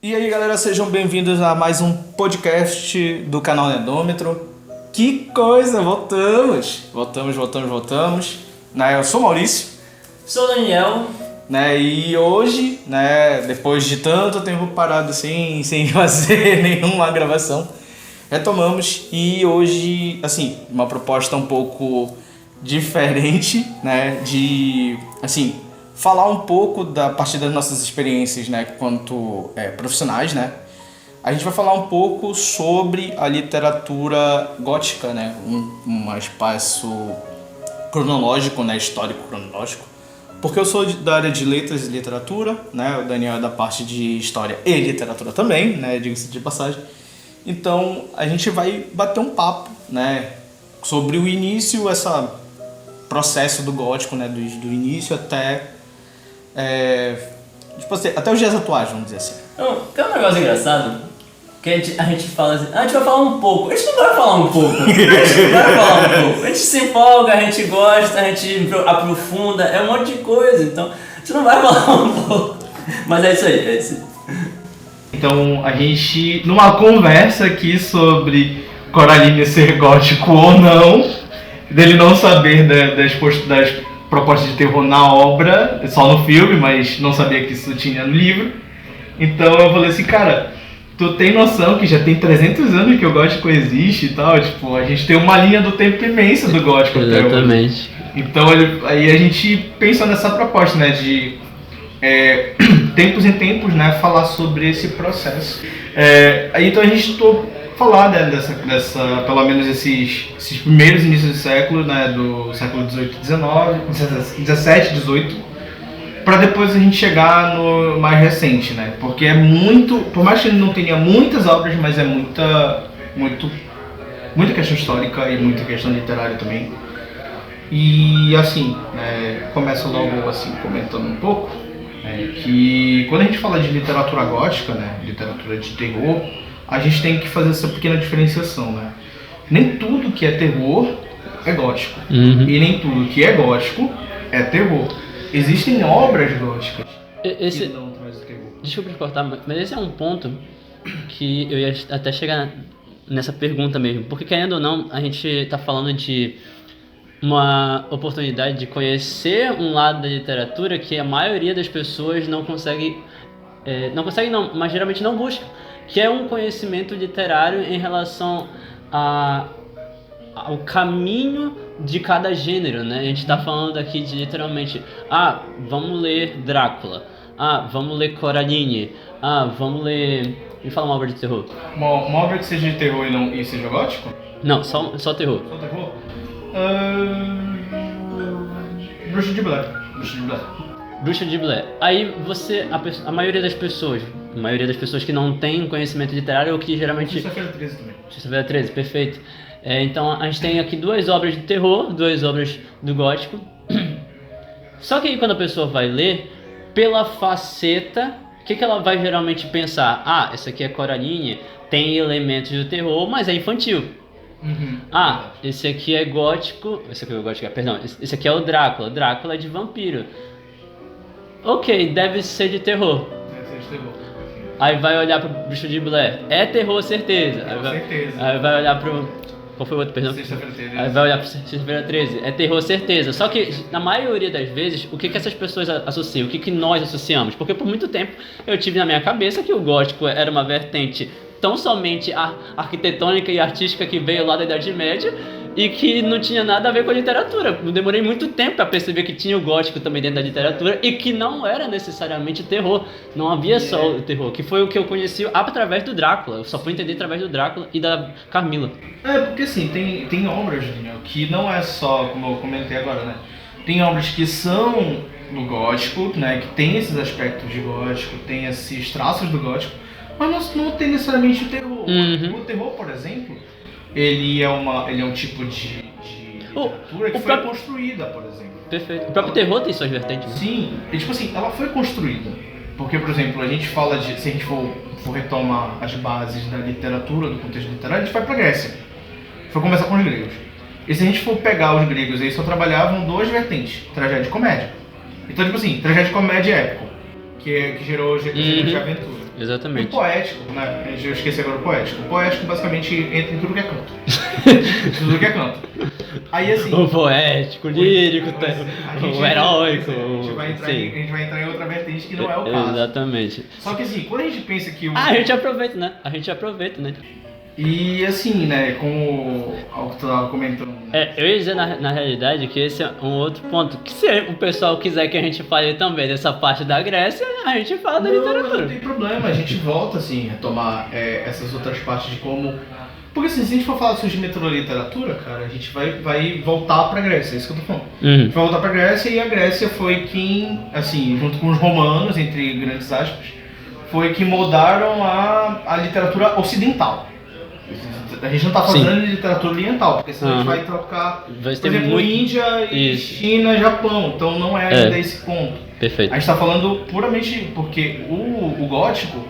E aí galera, sejam bem-vindos a mais um podcast do canal Nerdômetro. Que coisa, voltamos. Né, eu sou o Maurício, Sou o Daniel. né, e hoje, né, depois de tanto tempo parado assim, sem fazer nenhuma gravação, retomamos e hoje, assim, uma proposta um pouco diferente, né, de, assim, falar um pouco a partir das nossas experiências, né, quanto profissionais, né. A gente vai falar um pouco sobre a literatura gótica, né, um espaço cronológico, né, histórico cronológico, porque eu sou da área de letras e literatura, né, o Daniel é da parte de história e literatura também, né, diga-se de passagem. Então a gente vai bater um papo, né, sobre o início, esse processo do gótico, né, do início até tipo assim, até os dias atuais, vamos dizer assim. Então, tem um negócio engraçado que a gente fala assim, a gente vai falar um pouco. A gente não vai falar um pouco. A gente se empolga, a gente gosta, a gente aprofunda, é um monte de coisa. Então, a gente não vai falar um pouco. Mas é isso aí, Então a gente, numa conversa aqui sobre Coraline ser gótico ou não, dele não saber das propostas de terror na obra, só no filme, mas não sabia que isso tinha no livro. Então eu falei assim, cara, tu tem noção que já tem 300 anos que o gótico existe e tal? Tipo, a gente tem uma linha do tempo imensa do gótico até hoje. Exatamente. Então aí a gente pensou nessa proposta, né, de tempos em tempos, né, falar sobre esse processo. Aí então a gente falar, né, dessa pelo menos esses primeiros inícios do século, né, do século 18, 19, 17, 18, para depois a gente chegar no mais recente, né? Porque é muito, por mais que ele não tenha muitas obras, mas é muita questão histórica e muita questão literária também. E assim, começa logo assim comentando um pouco que quando a gente fala de literatura gótica, né, literatura de terror, a gente tem que fazer essa pequena diferenciação, né? Nem tudo que é terror é gótico. E nem tudo que é gótico é terror. Existem obras góticas que não trazem terror. Desculpa te cortar, mas esse é um ponto que eu ia até chegar nessa pergunta mesmo. Porque querendo ou não, a gente está falando de uma oportunidade de conhecer um lado da literatura que a maioria das pessoas não consegue, mas geralmente não busca, que é um conhecimento literário em relação ao caminho de cada gênero, né? A gente está falando aqui de literalmente, vamos ler Drácula, vamos ler Coraline, vamos ler... Me fala uma obra de terror. Uma obra que seja de terror e seja gótico? Não, só terror. Só terror? Bruxa de Blair. Bruxa de Blair. Aí a maioria das pessoas que não tem conhecimento literário ou que geralmente... Sexta-feira 13 também. Sexta-feira 13, perfeito. Então a gente tem aqui 2 obras de terror, 2 obras do gótico. Só que aí quando a pessoa vai ler, pela faceta, o que ela vai geralmente pensar? Essa aqui é Coraline, tem elementos do terror, mas é infantil. Esse aqui é gótico. Esse aqui é o Drácula. Drácula é de vampiro. Ok, deve ser de terror. Aí vai olhar pro Bruxa de Blair. É terror, certeza. Aí vai olhar pro... Qual foi o outro, perdão? Sexta-feira 13. Aí vai olhar pro Sexta-feira 13. É terror, certeza. Só que, na maioria das vezes, o que essas pessoas associam? O que nós associamos? Porque por muito tempo eu tive na minha cabeça que o gótico era uma vertente tão somente arquitetônica e artística que veio lá da Idade Média e que não tinha nada a ver com a literatura. Eu demorei muito tempo para perceber que tinha o gótico também dentro da literatura e que não era necessariamente terror. Não havia só o terror, que foi o que eu conheci através do Drácula. Eu só fui entender através do Drácula e da Carmila. Porque assim, tem obras, Daniel, que não é só, como eu comentei agora, né? Tem obras que são do gótico, né? Que tem esses aspectos de gótico, tem esses traços do gótico, mas não tem necessariamente o terror. O terror, por exemplo, ele é um tipo de literatura que foi construída, por exemplo. Perfeito. O próprio terror tem suas vertentes, né? Sim, e tipo assim, ela foi construída. Porque, por exemplo, a gente fala de... Se a gente for retomar as bases da literatura, do contexto literário, a gente vai pra Grécia. Foi começar com os gregos. E se a gente for pegar os gregos, eles só trabalhavam 2 vertentes, tragédia e comédia. Então, tipo assim, tragédia e comédia épico, que gerou gênero de aventura. E o Exatamente. poético, né? Eu esqueci agora o poético. O poético basicamente entra em tudo que é canto. Tudo que é canto. Aí assim. O poético, o lírico, o heróico. A gente vai entrar em outra vertente que não é o caso. Exatamente. Só que assim, quando a gente pensa que o. A gente aproveita, né? E assim, né, como o que tu tava comentando. Eu ia dizer na realidade que esse é um outro ponto. Que se o pessoal quiser que a gente fale também dessa parte da Grécia, a gente fala da literatura. Não tem problema, a gente volta assim, a retomar essas outras partes de como. Porque assim, se a gente for falar sobre literatura, cara, a gente vai voltar pra Grécia, é isso que eu tô falando. A gente vai voltar pra Grécia e a Grécia foi quem, assim, junto com os romanos, entre grandes aspas, foi que moldaram a literatura ocidental. A gente não tá falando de literatura oriental, porque senão a gente vai trocar, por exemplo, Índia e China, Japão, então não é ainda esse ponto. Perfeito. A gente tá falando puramente porque o gótico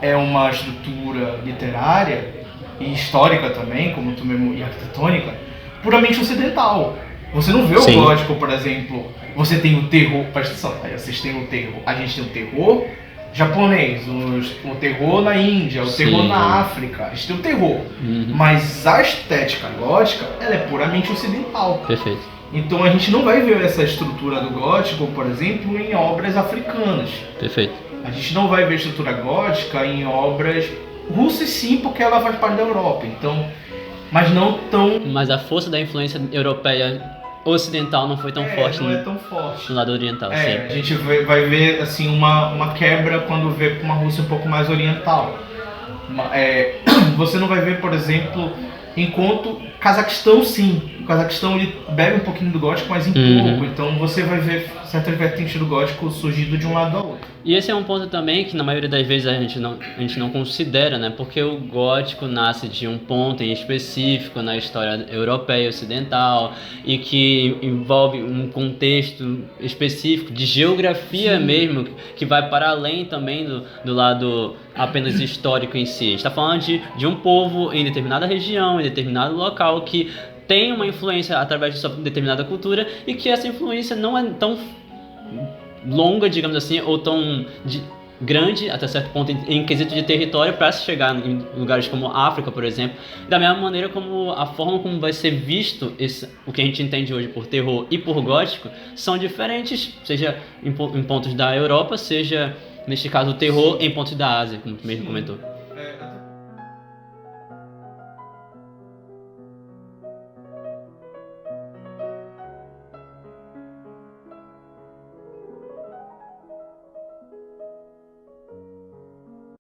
é uma estrutura literária e histórica também, como tu mesmo, e arquitetônica, puramente ocidental. Você não vê o gótico, por exemplo, você tem o terror, presta atenção, vocês têm o terror, a gente tem o terror japonês, o terror na Índia, o terror na África, a gente tem o terror, mas a estética gótica, ela é puramente ocidental. Perfeito. Então a gente não vai ver essa estrutura do gótico, por exemplo, em obras africanas. Perfeito. A gente não vai ver a estrutura gótica em obras russas, sim, porque ela faz parte da Europa, então, mas não tão... Mas a força da influência europeia ocidental não foi tão forte, não é tão forte no lado oriental. A gente vai ver assim uma quebra quando vê uma Rússia um pouco mais oriental. Você não vai ver, por exemplo, enquanto Cazaquistão, sim, o Cazaquistão ele bebe um pouquinho do gótico, mas em pouco, então você vai ver certas vertentes do gótico surgindo de um lado ao outro. E esse é um ponto também que na maioria das vezes a gente não considera, né? Porque o gótico nasce de um ponto em específico na história europeia e ocidental e que envolve um contexto específico de geografia mesmo, que vai para além também do lado apenas histórico em si. A gente está falando de um povo em determinada região, em determinado local que tem uma influência através de sua determinada cultura e que essa influência não é tão longa, digamos assim, ou tão grande até certo ponto em quesito de território para se chegar em lugares como a África, por exemplo, da mesma maneira como a forma como vai ser visto o que a gente entende hoje por terror e por gótico são diferentes, seja em pontos da Europa, seja neste caso o terror em pontos da Ásia, como tu mesmo comentou.